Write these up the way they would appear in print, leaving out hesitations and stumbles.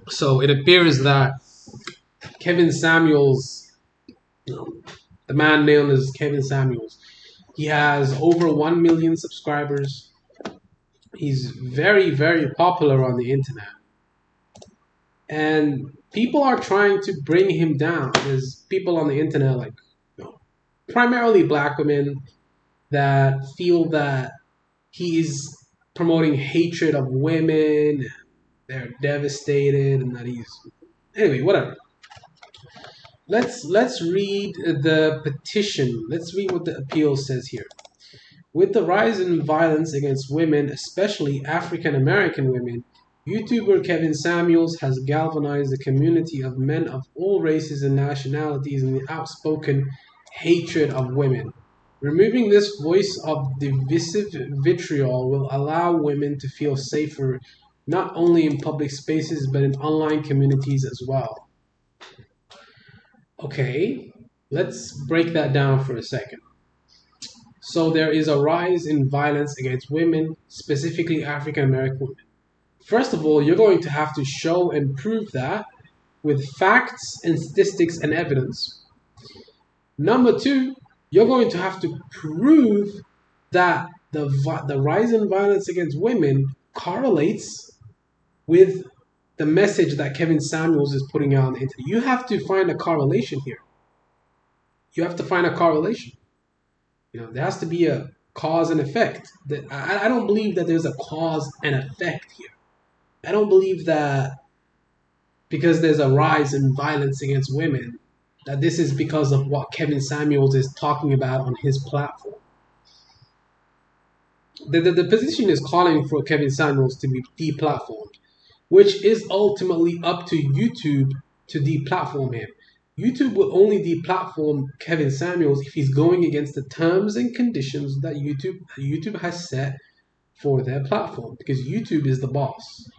So it appears that Kevin Samuels, the man known as Kevin Samuels, he has over 1 million subscribers. He's very, very popular on the internet. And people are trying to bring him down. There's people on the internet, like, primarily black women, that feel that he is promoting hatred of women. They're devastated, and that he's anyway. Whatever. Let's read the petition. Let's read what the appeal says here. With the rise in violence against women, especially African American women, YouTuber Kevin Samuels has galvanized a community of men of all races and nationalities in the outspoken hatred of women. Removing this voice of divisive vitriol will allow women to feel safer not only in public spaces but in online communities as well. Okay, let's break that down for a second. So there is a rise in violence against women, specifically African American women. First of all, you're going to have to show and prove that with facts and statistics and evidence. Number two, you're going to have to prove that the rise in violence against women correlates with the message that Kevin Samuels is putting out on the internet. You have to find a correlation here. You have to find a correlation. There has to be a cause and effect. I don't believe that there's a cause and effect here. I don't believe that because there's a rise in violence against women, that this is because of what Kevin Samuels is talking about on his platform. The position is calling for Kevin Samuels to be deplatformed, which is ultimately up to YouTube to deplatform him. YouTube will only deplatform Kevin Samuels if he's going against the terms and conditions that YouTube has set for their platform, because YouTube is the boss,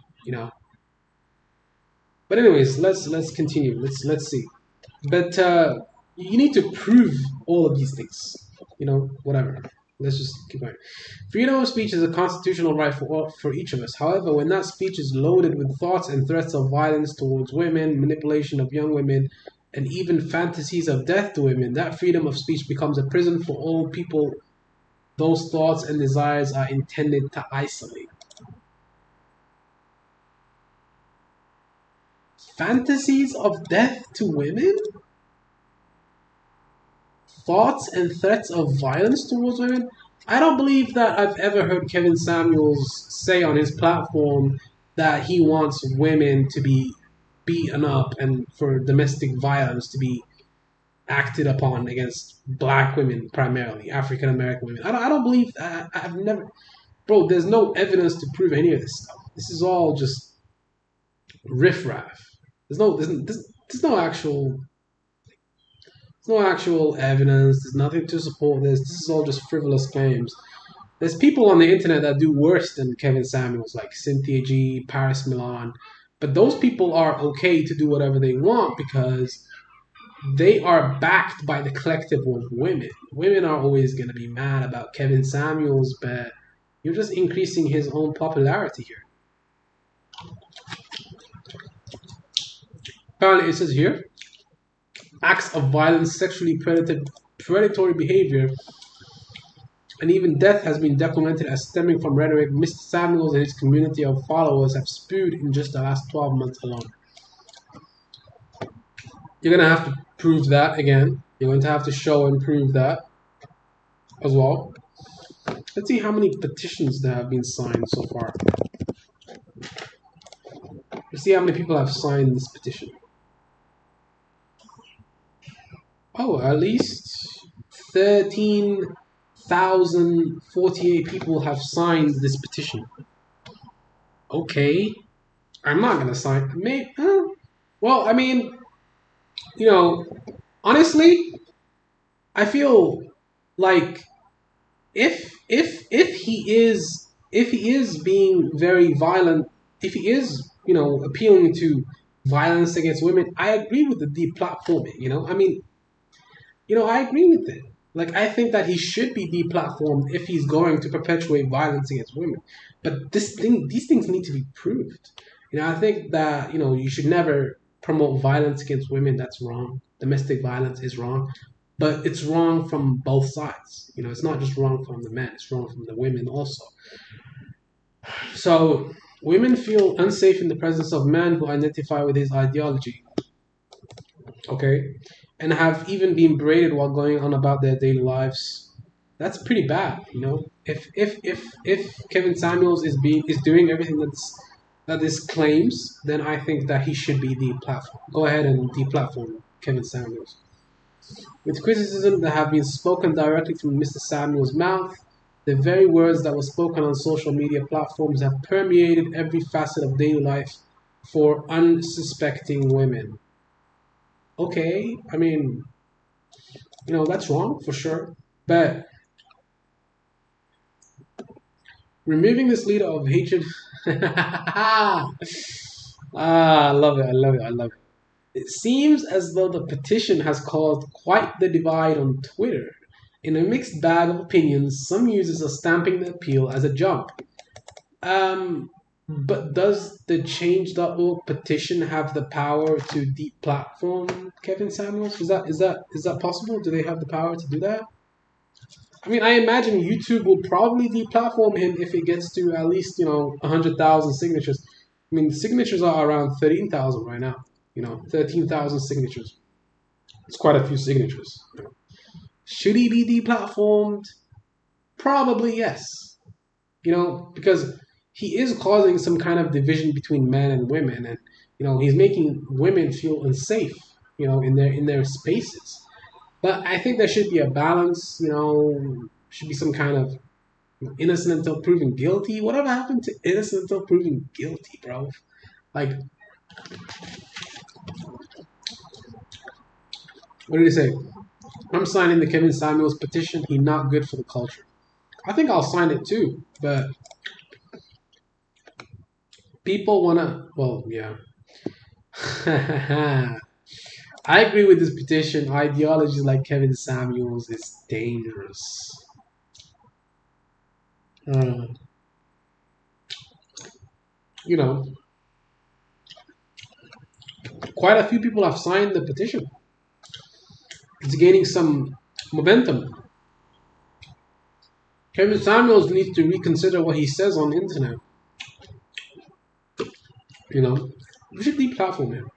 But anyways, let's continue. Let's see. But you need to prove all of these things. Whatever. Let's just keep going. Freedom of speech is a constitutional right for each of us. However, when that speech is loaded with thoughts and threats of violence towards women, manipulation of young women, and even fantasies of death to women, that freedom of speech becomes a prison for all people those thoughts and desires are intended to isolate. Fantasies of death to women? Thoughts and threats of violence towards women? I don't believe that I've ever heard Kevin Samuels say on his platform that he wants women to be beaten up and for domestic violence to be acted upon against black women, primarily African American women. I don't believe. I've never, bro. There's no evidence to prove any of this stuff. This is all just riffraff. There's no actual evidence. There's nothing to support this. This is all just frivolous claims. There's people on the internet that do worse than Kevin Samuels, like Cynthia G, Paris Milan, but those people are okay to do whatever they want because they are backed by the collective of women. Women are always going to be mad about Kevin Samuels, but you're just increasing his own popularity here. Apparently, it says here, acts of violence, sexually predatory behavior, and even death has been documented as stemming from rhetoric Mr. Samuels and his community of followers have spewed in just the last 12 months alone. You're going to have to prove that again. You're going to have to show and prove that as well. Let's see how many petitions there have been signed so far. Let's see how many people have signed this petition. Oh, at least 13,048 people have signed this petition. Okay. I'm not going to sign. Well, I mean, honestly, I feel like if he is being very violent, if he is appealing to violence against women, I agree with the deplatforming. I agree with it. Like, I think that he should be deplatformed if he's going to perpetuate violence against women. But these things need to be proved. I think that you should never promote violence against women. That's wrong. Domestic violence is wrong, but it's wrong from both sides. It's not just wrong from the men; it's wrong from the women also. So women feel unsafe in the presence of men who identify with his ideology. Okay, and have even been berated while going on about their daily lives. That's pretty bad. If Kevin Samuels is doing everything that this claims, then I think that he should be deplatformed. Go ahead and deplatform Kevin Samuels. With criticism that have been spoken directly from Mr. Samuel's mouth, the very words that were spoken on social media platforms have permeated every facet of daily life for unsuspecting women. Okay, I mean, that's wrong for sure. But removing this leader of hatred, I love it, I love it, I love it. It seems as though the petition has caused quite the divide on Twitter. In a mixed bag of opinions, some users are stamping the appeal as a jump. But does the Change.org petition have the power to deplatform Kevin Samuels? Is that possible? Do they have the power to do that? I mean, I imagine YouTube will probably deplatform him if it gets to at least 100,000 signatures. I mean, signatures are around 13,000 right now. 13,000 signatures. It's quite a few signatures. Should he be deplatformed? Probably yes. Because he is causing some kind of division between men and women, and he's making women feel unsafe. In their spaces. But I think there should be a balance. Should be some kind of innocent until proven guilty. Whatever happened to innocent until proven guilty, bro? Like, what did he say? I'm signing the Kevin Samuels petition. He's not good for the culture. I think I'll sign it too, but people wanna. Well, yeah. I agree with this petition. Ideologies like Kevin Samuels is dangerous. Uh, you know, quite a few people have signed the petition. It's gaining some momentum. Kevin Samuels needs to reconsider what he says on the internet. We should deplatform him.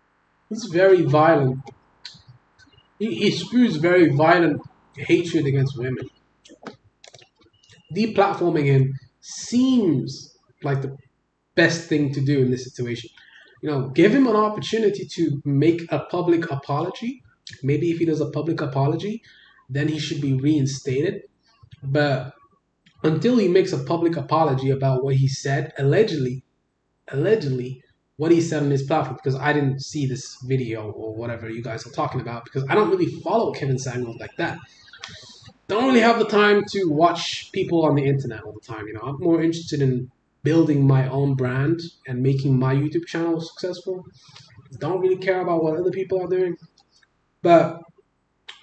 He's very violent. He spews very violent hatred against women. Deplatforming him seems like the best thing to do in this situation. Give him an opportunity to make a public apology. Maybe if he does a public apology, then he should be reinstated. But until he makes a public apology about what he said, allegedly, what he said on his platform, because I didn't see this video or whatever you guys are talking about, because I don't really follow Kevin Samuels like that. Don't really have the time to watch people on the internet all the time. I'm more interested in building my own brand and making my YouTube channel successful. Don't really care about what other people are doing. But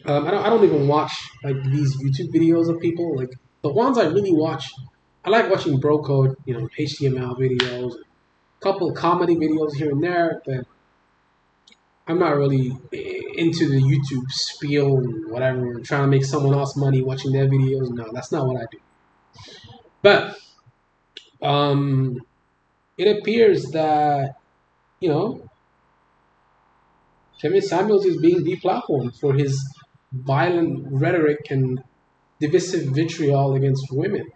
I don't even watch like these YouTube videos of people. Like the ones I really watch, I like watching bro code, HTML videos, a couple of comedy videos here and there. But I'm not really into the YouTube spiel and whatever, trying to make someone else money watching their videos. No, that's not what I do. But it appears that you know Kevin Samuels is being deplatformed for his violent rhetoric and divisive vitriol against women.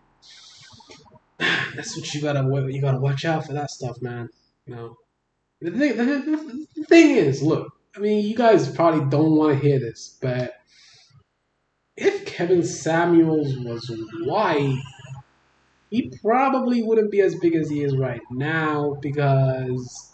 That's what you gotta watch out for that stuff, man. The thing is, look, I mean, you guys probably don't want to hear this, but if Kevin Samuels was white, he probably wouldn't be as big as he is right now because,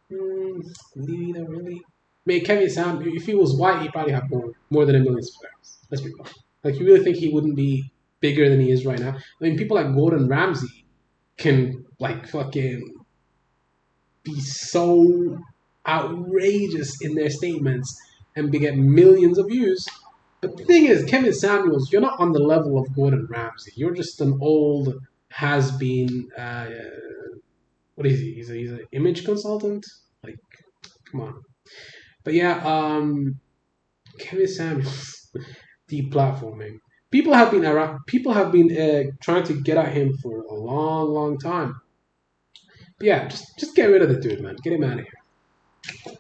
really. I mean, Kevin Samuels, if he was white, he'd probably have more than 1 million subscribers. Let's be honest. Like, you really think he wouldn't be bigger than he is right now? I mean, people like Gordon Ramsay can like fucking be so outrageous in their statements and get millions of views. But the thing is, Kevin Samuels, you're not on the level of Gordon Ramsay. You're just an old has-been. What what is he? He's an image consultant. Like, come on. But yeah, Kevin Samuels, deplatforming. People have been trying to get at him for a long, long time. But yeah, just get rid of the dude, man. Get him out of here.